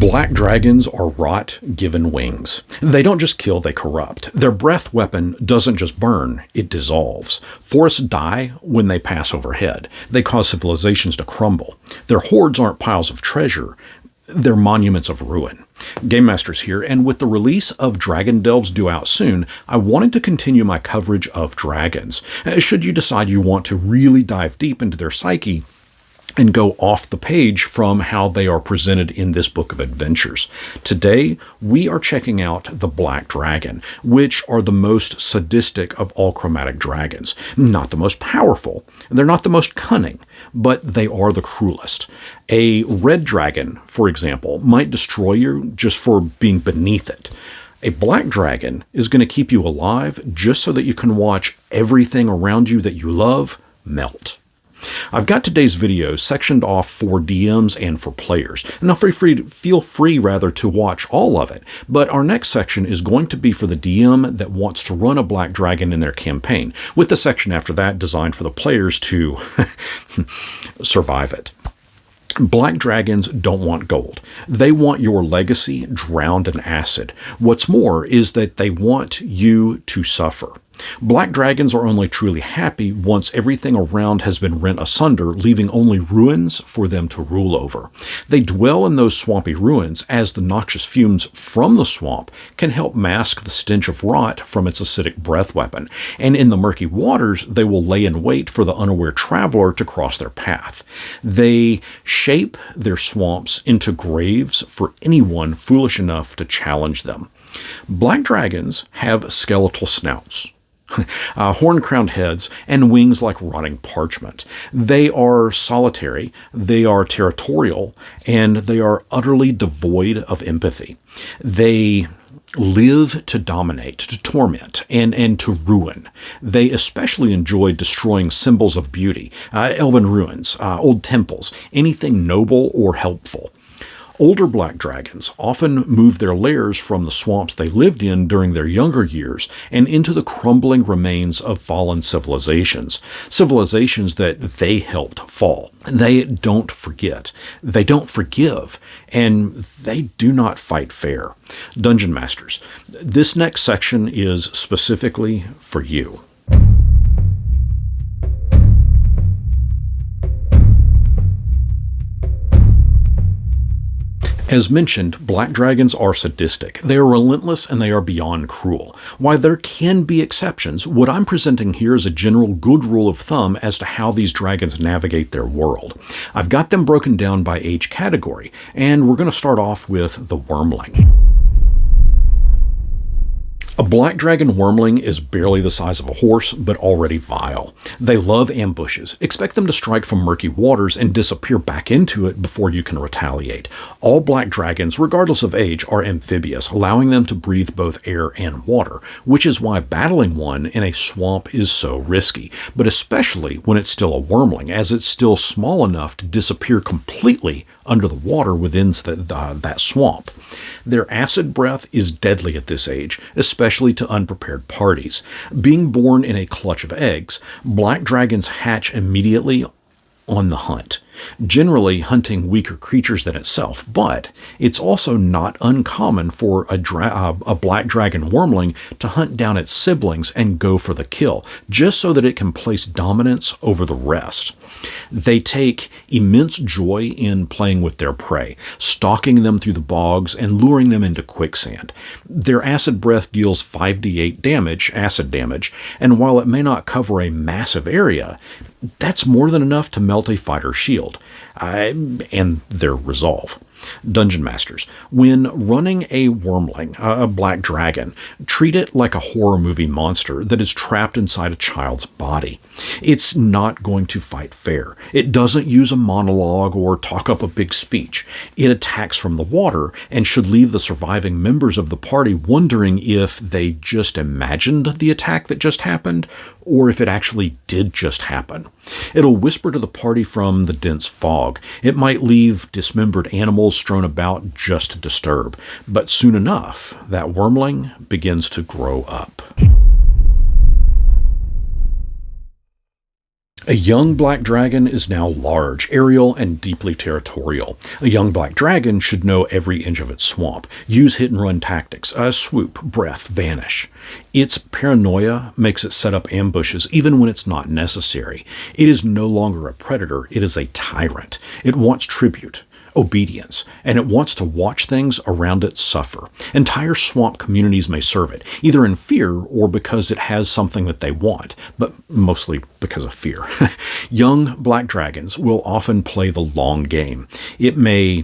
Black dragons are rot given wings. They don't just kill, they corrupt. Their breath weapon doesn't just burn, it dissolves. Forests die when they pass overhead. They cause civilizations to crumble. Their hordes aren't piles of treasure, they're monuments of ruin. GameMasters here, and with the release of Dragon Delves due out soon, I wanted to continue my coverage of dragons. Should you decide you want to really dive deep into their psyche, and go off the page from how they are presented in this book of adventures. Today, we are checking out the Black Dragon, which are the most sadistic of all chromatic dragons. Not the most powerful, they're not the most cunning, but they are the cruelest. A red dragon, for example, might destroy you just for being beneath it. A black dragon is going to keep you alive just so that you can watch everything around you that you love melt. I've got today's video sectioned off for DMs and for players. Now feel free to watch all of it, but our next section is going to be for the DM that wants to run a black dragon in their campaign, with the section after that designed for the players to survive it. Black dragons don't want gold. They want your legacy drowned in acid. What's more is that they want you to suffer. Black dragons are only truly happy once everything around has been rent asunder, leaving only ruins for them to rule over. They dwell in those swampy ruins as the noxious fumes from the swamp can help mask the stench of rot from its acidic breath weapon, and in the murky waters they will lay in wait for the unaware traveler to cross their path. They shape their swamps into graves for anyone foolish enough to challenge them. Black dragons have skeletal snouts, horn-crowned heads, and wings like rotting parchment. They are solitary, they are territorial, and they are utterly devoid of empathy. They live to dominate, to torment, and to ruin. They especially enjoy destroying symbols of beauty, elven ruins, old temples, anything noble or helpful. Older black dragons often move their lairs from the swamps they lived in during their younger years and into the crumbling remains of fallen civilizations that they helped fall. They don't forget, they don't forgive, and they do not fight fair. Dungeon Masters, this next section is specifically for you. As mentioned, black dragons are sadistic. They are relentless and they are beyond cruel. While there can be exceptions, what I'm presenting here is a general good rule of thumb as to how these dragons navigate their world. I've got them broken down by age category, and we're going to start off with the wormling. A black dragon wormling is barely the size of a horse, but already vile. They love ambushes. Expect them to strike from murky waters and disappear back into it before you can retaliate. All black dragons, regardless of age, are amphibious, allowing them to breathe both air and water, which is why battling one in a swamp is so risky, but especially when it's still a wormling, as it's still small enough to disappear completely under the water within that swamp. Their acid breath is deadly at this age, especially to unprepared parties. Being born in a clutch of eggs, black dragons hatch immediately on the hunt, generally hunting weaker creatures than itself, but it's also not uncommon for a black dragon wormling to hunt down its siblings and go for the kill, just so that it can place dominance over the rest. They take immense joy in playing with their prey, stalking them through the bogs and luring them into quicksand. Their acid breath deals 5d8 acid damage, and while it may not cover a massive area, that's more than enough to melt a fighter's shield, and their resolve. Dungeon Masters, when running a wormling, a black dragon, treat it like a horror movie monster that is trapped inside a child's body. It's not going to fight fair. It doesn't use a monologue or talk up a big speech. It attacks from the water and should leave the surviving members of the party wondering if they just imagined the attack that just happened or if it actually did just happen. It'll whisper to the party from the dense fog. It might leave dismembered animals strewn about just to disturb, but soon enough, that wormling begins to grow up. A young black dragon is now large, aerial, and deeply territorial. A young black dragon should know every inch of its swamp, use hit-and-run tactics, swoop, breath, vanish. Its paranoia makes it set up ambushes even when it's not necessary. It is no longer a predator, it is a tyrant. It wants tribute, obedience, and it wants to watch things around it suffer. Entire swamp communities may serve it, either in fear or because it has something that they want, but mostly because of fear. Young black dragons will often play the long game. It may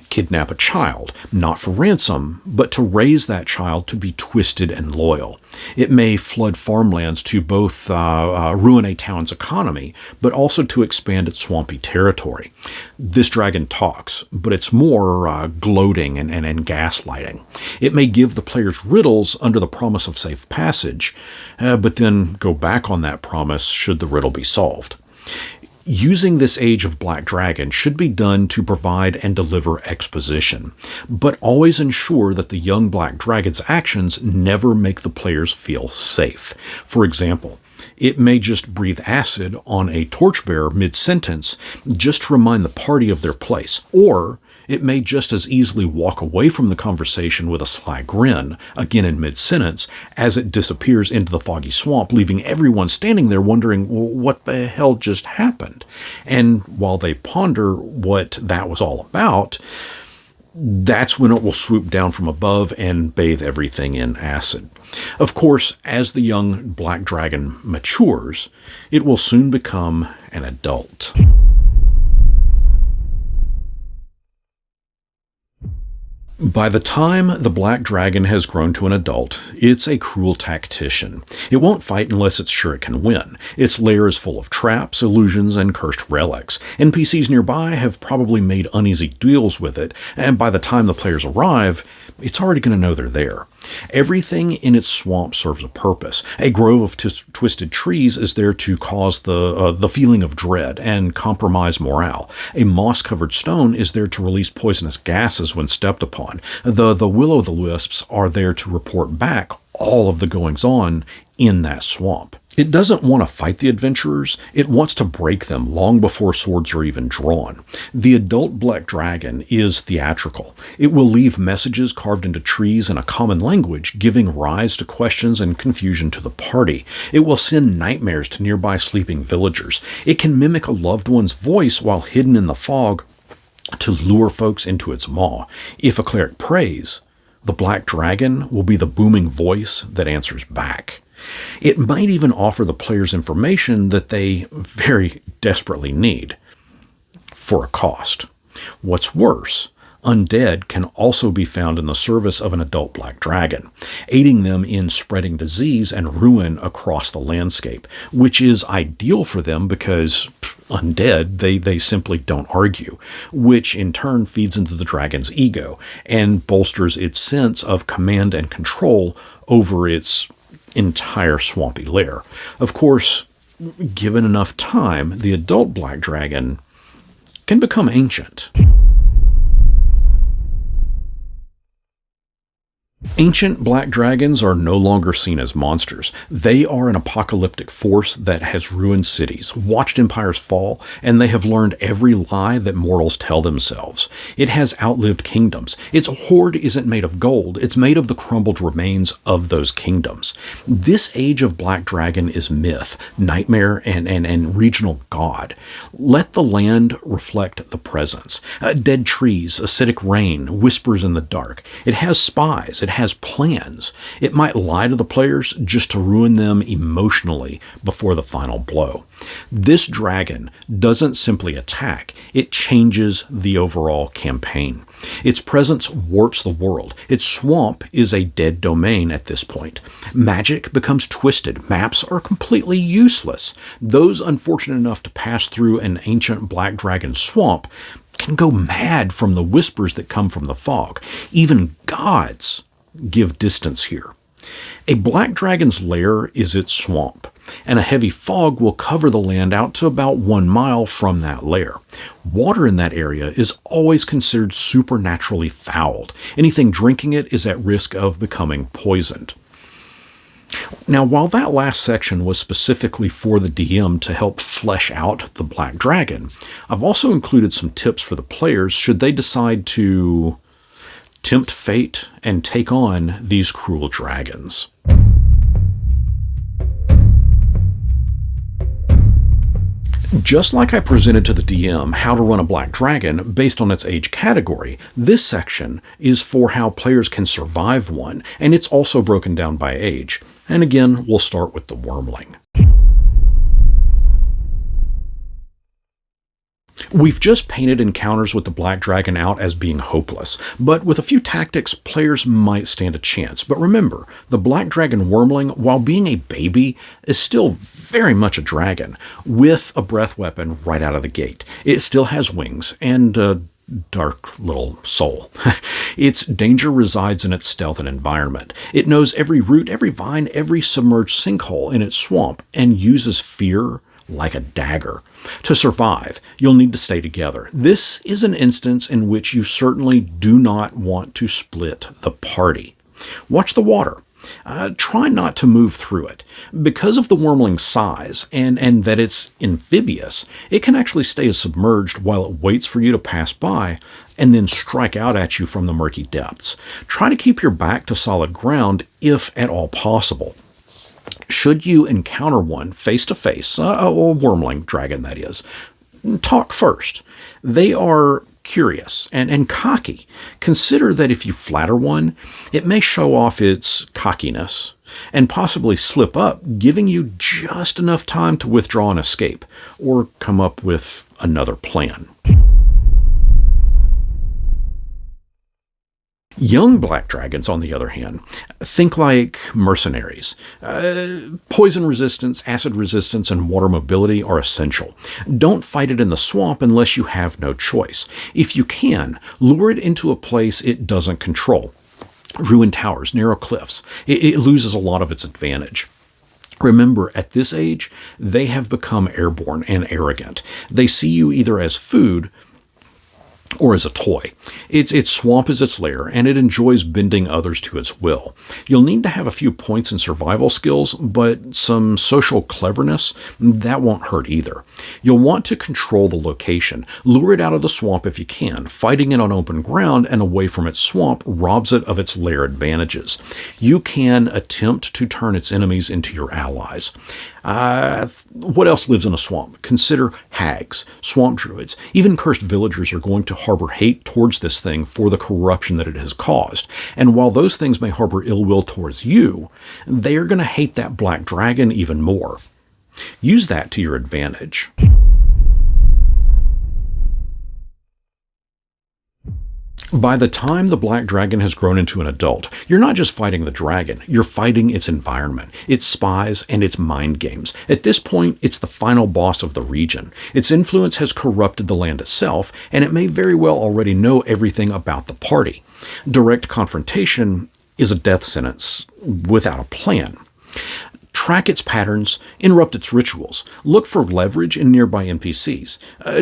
kidnap a child, not for ransom, but to raise that child to be twisted and loyal. It may flood farmlands to both ruin a town's economy, but also to expand its swampy territory. This dragon talks, but it's more gloating and gaslighting. It may give the players riddles under the promise of safe passage, but then go back on that promise should the riddle be solved. Using this Age of Black Dragon should be done to provide and deliver exposition, but always ensure that the young black dragon's actions never make the players feel safe. For example, it may just breathe acid on a torchbearer mid-sentence just to remind the party of their place, or it may just as easily walk away from the conversation with a sly grin, again in mid-sentence, as it disappears into the foggy swamp, leaving everyone standing there wondering, well, what the hell just happened? And while they ponder what that was all about, that's when it will swoop down from above and bathe everything in acid. Of course, as the young black dragon matures, it will soon become an adult. By the time the black dragon has grown to an adult, it's a cruel tactician. It won't fight unless it's sure it can win. Its lair is full of traps, illusions, and cursed relics. NPCs nearby have probably made uneasy deals with it, and by the time the players arrive, it's already going to know they're there. Everything in its swamp serves a purpose. A grove of twisted trees is there to cause the feeling of dread and compromise morale. A moss-covered stone is there to release poisonous gases when stepped upon. The will-o'-the-wisps are there to report back all of the goings-on in that swamp. It doesn't want to fight the adventurers, it wants to break them long before swords are even drawn. The adult black dragon is theatrical. It will leave messages carved into trees in a common language, giving rise to questions and confusion to the party. It will send nightmares to nearby sleeping villagers. It can mimic a loved one's voice while hidden in the fog to lure folks into its maw. If a cleric prays, the black dragon will be the booming voice that answers back. It might even offer the players information that they very desperately need, for a cost. What's worse, undead can also be found in the service of an adult black dragon, aiding them in spreading disease and ruin across the landscape, which is ideal for them because undead, they simply don't argue, which in turn feeds into the dragon's ego and bolsters its sense of command and control over its entire swampy lair. Of course, given enough time, the adult black dragon can become ancient. Ancient black dragons are no longer seen as monsters. They are an apocalyptic force that has ruined cities, watched empires fall, and they have learned every lie that mortals tell themselves. It has outlived kingdoms. Its hoard isn't made of gold, it's made of the crumbled remains of those kingdoms. This age of black dragon is myth, nightmare, and regional god. Let the land reflect the presence. Dead trees, acidic rain, whispers in the dark. It has spies, it has plans. It might lie to the players just to ruin them emotionally before the final blow. This dragon doesn't simply attack, it changes the overall campaign. Its presence warps the world. Its swamp is a dead domain at this point. Magic becomes twisted. Maps are completely useless. Those unfortunate enough to pass through an ancient black dragon swamp can go mad from the whispers that come from the fog. Even gods give distance here. A black dragon's lair is its swamp, and a heavy fog will cover the land out to about 1 mile from that lair. Water in that area is always considered supernaturally fouled. Anything drinking it is at risk of becoming poisoned. Now, while that last section was specifically for the DM to help flesh out the Black Dragon, I've also included some tips for the players should they decide to tempt fate and take on these cruel dragons. Just like I presented to the DM how to run a Black Dragon based on its age category, this section is for how players can survive one, and it's also broken down by age. And again, we'll start with the Wormling. We've just painted encounters with the Black Dragon out as being hopeless, but with a few tactics, players might stand a chance. But remember, the Black Dragon Wormling, while being a baby, is still very much a dragon, with a breath weapon right out of the gate. It still has wings and a dark little soul. Its danger resides in its stealth and environment. It knows every root, every vine, every submerged sinkhole in its swamp, and uses fear like a dagger. To survive, you'll need to stay together. This is an instance in which you certainly do not want to split the party. Watch the water. Try not to move through it. Because of the Wormling's size and that it's amphibious, it can actually stay submerged while it waits for you to pass by and then strike out at you from the murky depths. Try to keep your back to solid ground if at all possible. Should you encounter one face-to-face, a Wormling dragon that is, talk first. They are curious and cocky. Consider that if you flatter one, it may show off its cockiness and possibly slip up, giving you just enough time to withdraw and escape, or come up with another plan. Young Black Dragons, on the other hand, think like mercenaries. Poison resistance, acid resistance, and water mobility are essential. Don't fight it in the swamp unless you have no choice. If you can, lure it into a place it doesn't control. Ruined towers, narrow cliffs. It loses a lot of its advantage. Remember, at this age, they have become airborne and arrogant. They see you either as food or as a toy. Its swamp is its lair, and it enjoys bending others to its will. You'll need to have a few points in survival skills, but some social cleverness, that won't hurt either. You'll want to control the location. Lure it out of the swamp if you can. Fighting it on open ground and away from its swamp robs it of its lair advantages. You can attempt to turn its enemies into your allies. What else lives in a swamp? Consider hags, swamp druids. Even cursed villagers are going to harbor hate towards this thing for the corruption that it has caused. And while those things may harbor ill will towards you, they are going to hate that Black Dragon even more. Use that to your advantage. By the time the Black Dragon has grown into an adult, you're not just fighting the dragon, you're fighting its environment, its spies, and its mind games. At this point, it's the final boss of the region. Its influence has corrupted the land itself, and it may very well already know everything about the party. Direct confrontation is a death sentence without a plan. Track its patterns, interrupt its rituals, look for leverage in nearby NPCs.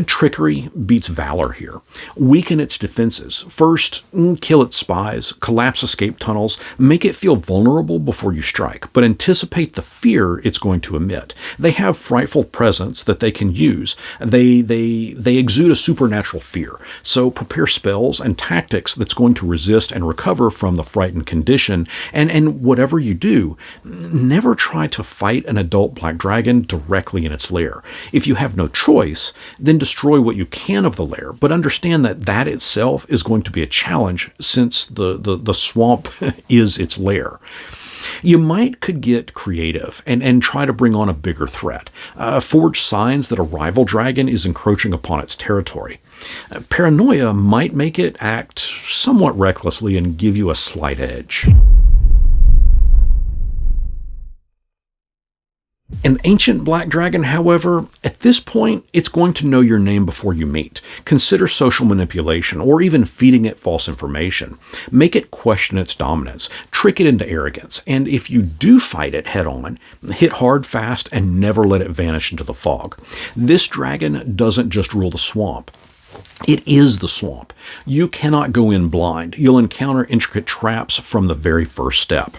Trickery beats valor here. Weaken its defenses. First, kill its spies, collapse escape tunnels, make it feel vulnerable before you strike, but anticipate the fear it's going to emit. They have frightful presence that they can use. They exude a supernatural fear, so prepare spells and tactics that's going to resist and recover from the frightened condition, and whatever you do, never try to fight an adult Black Dragon directly in its lair. If you have no choice, then destroy what you can of the lair, but understand that that itself is going to be a challenge since the swamp is its lair. You could get creative and try to bring on a bigger threat. Forge signs that a rival dragon is encroaching upon its territory. Paranoia might make it act somewhat recklessly and give you a slight edge. An ancient Black Dragon, however, at this point, it's going to know your name before you meet. Consider social manipulation, or even feeding it false information. Make it question its dominance. Trick it into arrogance. And if you do fight it head-on, hit hard, fast, and never let it vanish into the fog. This dragon doesn't just rule the swamp. It is the swamp. You cannot go in blind. You'll encounter intricate traps from the very first step.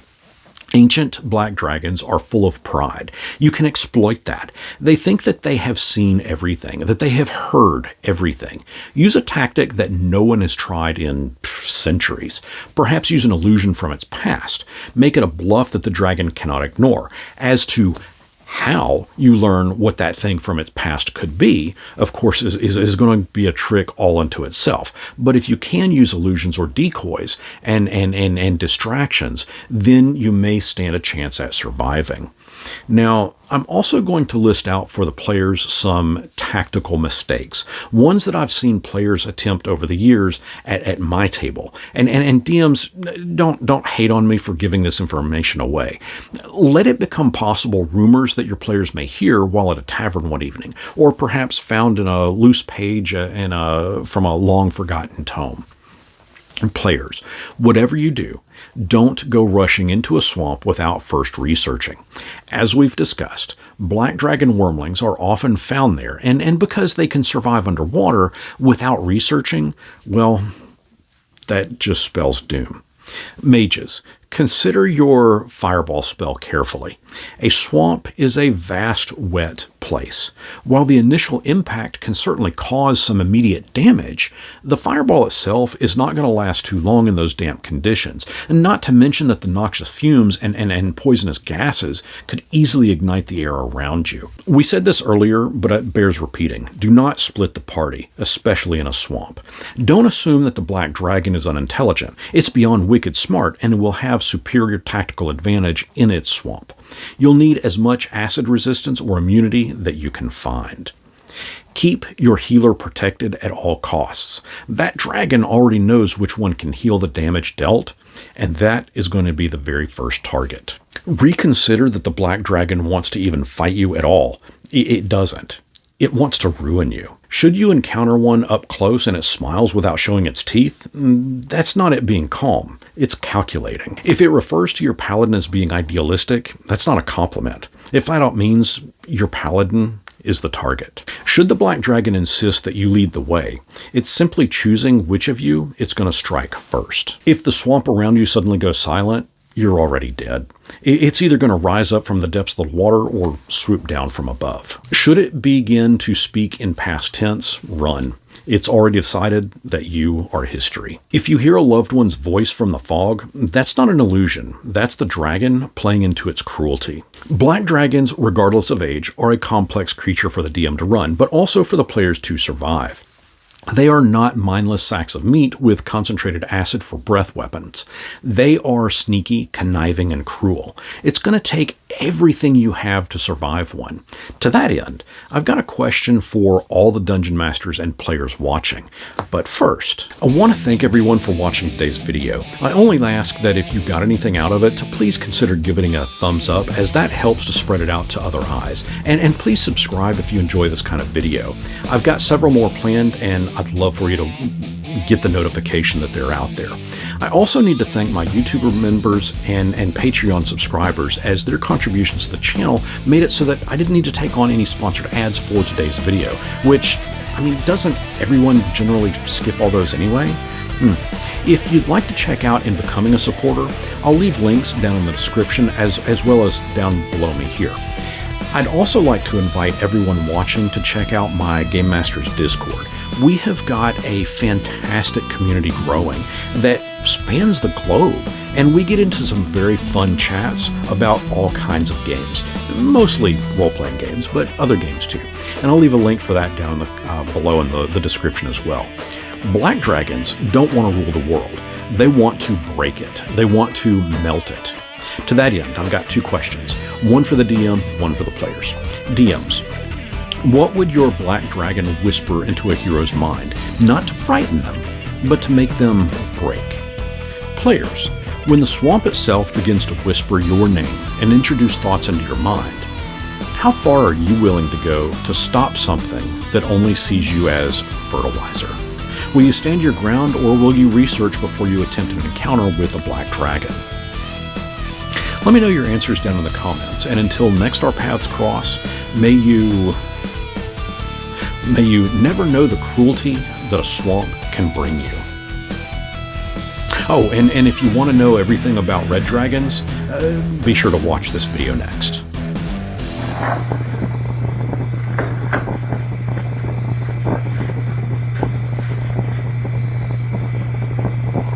Ancient black dragons are full of pride. You can exploit that. They think that they have seen everything, that they have heard everything. Use a tactic that no one has tried in centuries. Perhaps use an illusion from its past. Make it a bluff that the dragon cannot ignore. As to how you learn what that thing from its past could be, of course, is going to be a trick all unto itself. But if you can use illusions or decoys and distractions, then you may stand a chance at surviving. Now, I'm also going to list out for the players some tactical mistakes, ones that I've seen players attempt over the years at my table. And DMs, don't hate on me for giving this information away. Let it become possible rumors that your players may hear while at a tavern one evening, or perhaps found in a loose page from a long-forgotten tome. Players, whatever you do, don't go rushing into a swamp without first researching. As we've discussed, black dragon wormlings are often found there, and because they can survive underwater without researching, well, that just spells doom. Mages, consider your fireball spell carefully. A swamp is a vast, wet place. While the initial impact can certainly cause some immediate damage, the fireball itself is not going to last too long in those damp conditions, and not to mention that the noxious fumes and poisonous gases could easily ignite the air around you. We said this earlier, but it bears repeating. Do not split the party, especially in a swamp. Don't assume that the black dragon is unintelligent. It's beyond wicked smart and will have superior tactical advantage in its swamp. You'll need as much acid resistance or immunity that you can find. Keep your healer protected at all costs. That dragon already knows which one can heal the damage dealt, and that is going to be the very first target. Reconsider that the black dragon wants to even fight you at all. It doesn't. It wants to ruin you. Should you encounter one up close and it smiles without showing its teeth, that's not it being calm. It's calculating. If it refers to your paladin as being idealistic, that's not a compliment. It flat out means your paladin is the target. Should the black dragon insist that you lead the way, it's simply choosing which of you it's going to strike first. If the swamp around you suddenly goes silent, you're already dead. It's either going to rise up from the depths of the water or swoop down from above. Should it begin to speak in past tense, run. It's already decided that you are history. If you hear a loved one's voice from the fog, that's not an illusion. That's the dragon playing into its cruelty. Black dragons, regardless of age, are a complex creature for the DM to run, but also for the players to survive. They are not mindless sacks of meat with concentrated acid for breath weapons. They are sneaky, conniving, and cruel. It's going to take everything you have to survive one. To that end, I've got a question for all the Dungeon Masters and players watching. But first, I want to thank everyone for watching today's video. I only ask that if you got anything out of it, to please consider giving it a thumbs up, as that helps to spread it out to other eyes. And please subscribe if you enjoy this kind of video. I've got several more planned, and I'd love for you to get the notification that they're out there. I also need to thank my YouTuber members and Patreon subscribers, as their contributions to the channel made it so that I didn't need to take on any sponsored ads for today's video, which, I mean, doesn't everyone generally skip all those anyway? If you'd like to check out in becoming a supporter, I'll leave links down in the description as well as down below me here. I'd also like to invite everyone watching to check out my GameMasters Discord. We have got a fantastic community growing that spans the globe, and we get into some very fun chats about all kinds of games, mostly role-playing games, but other games too. And I'll leave a link for that down below in the description as well. Black dragons don't want to rule the world. They want to break it. They want to melt it. To that end, I've got two questions. One for the DM, one for the players. DMs, what would your black dragon whisper into a hero's mind? Not to frighten them, but to make them break. Players, when the swamp itself begins to whisper your name and introduce thoughts into your mind, how far are you willing to go to stop something that only sees you as fertilizer? Will you stand your ground, or will you research before you attempt an encounter with a black dragon? Let me know your answers down in the comments, and until next our paths cross, may you never know the cruelty that a swamp can bring you. Oh, and if you want to know everything about red dragons, Be sure to watch this video next.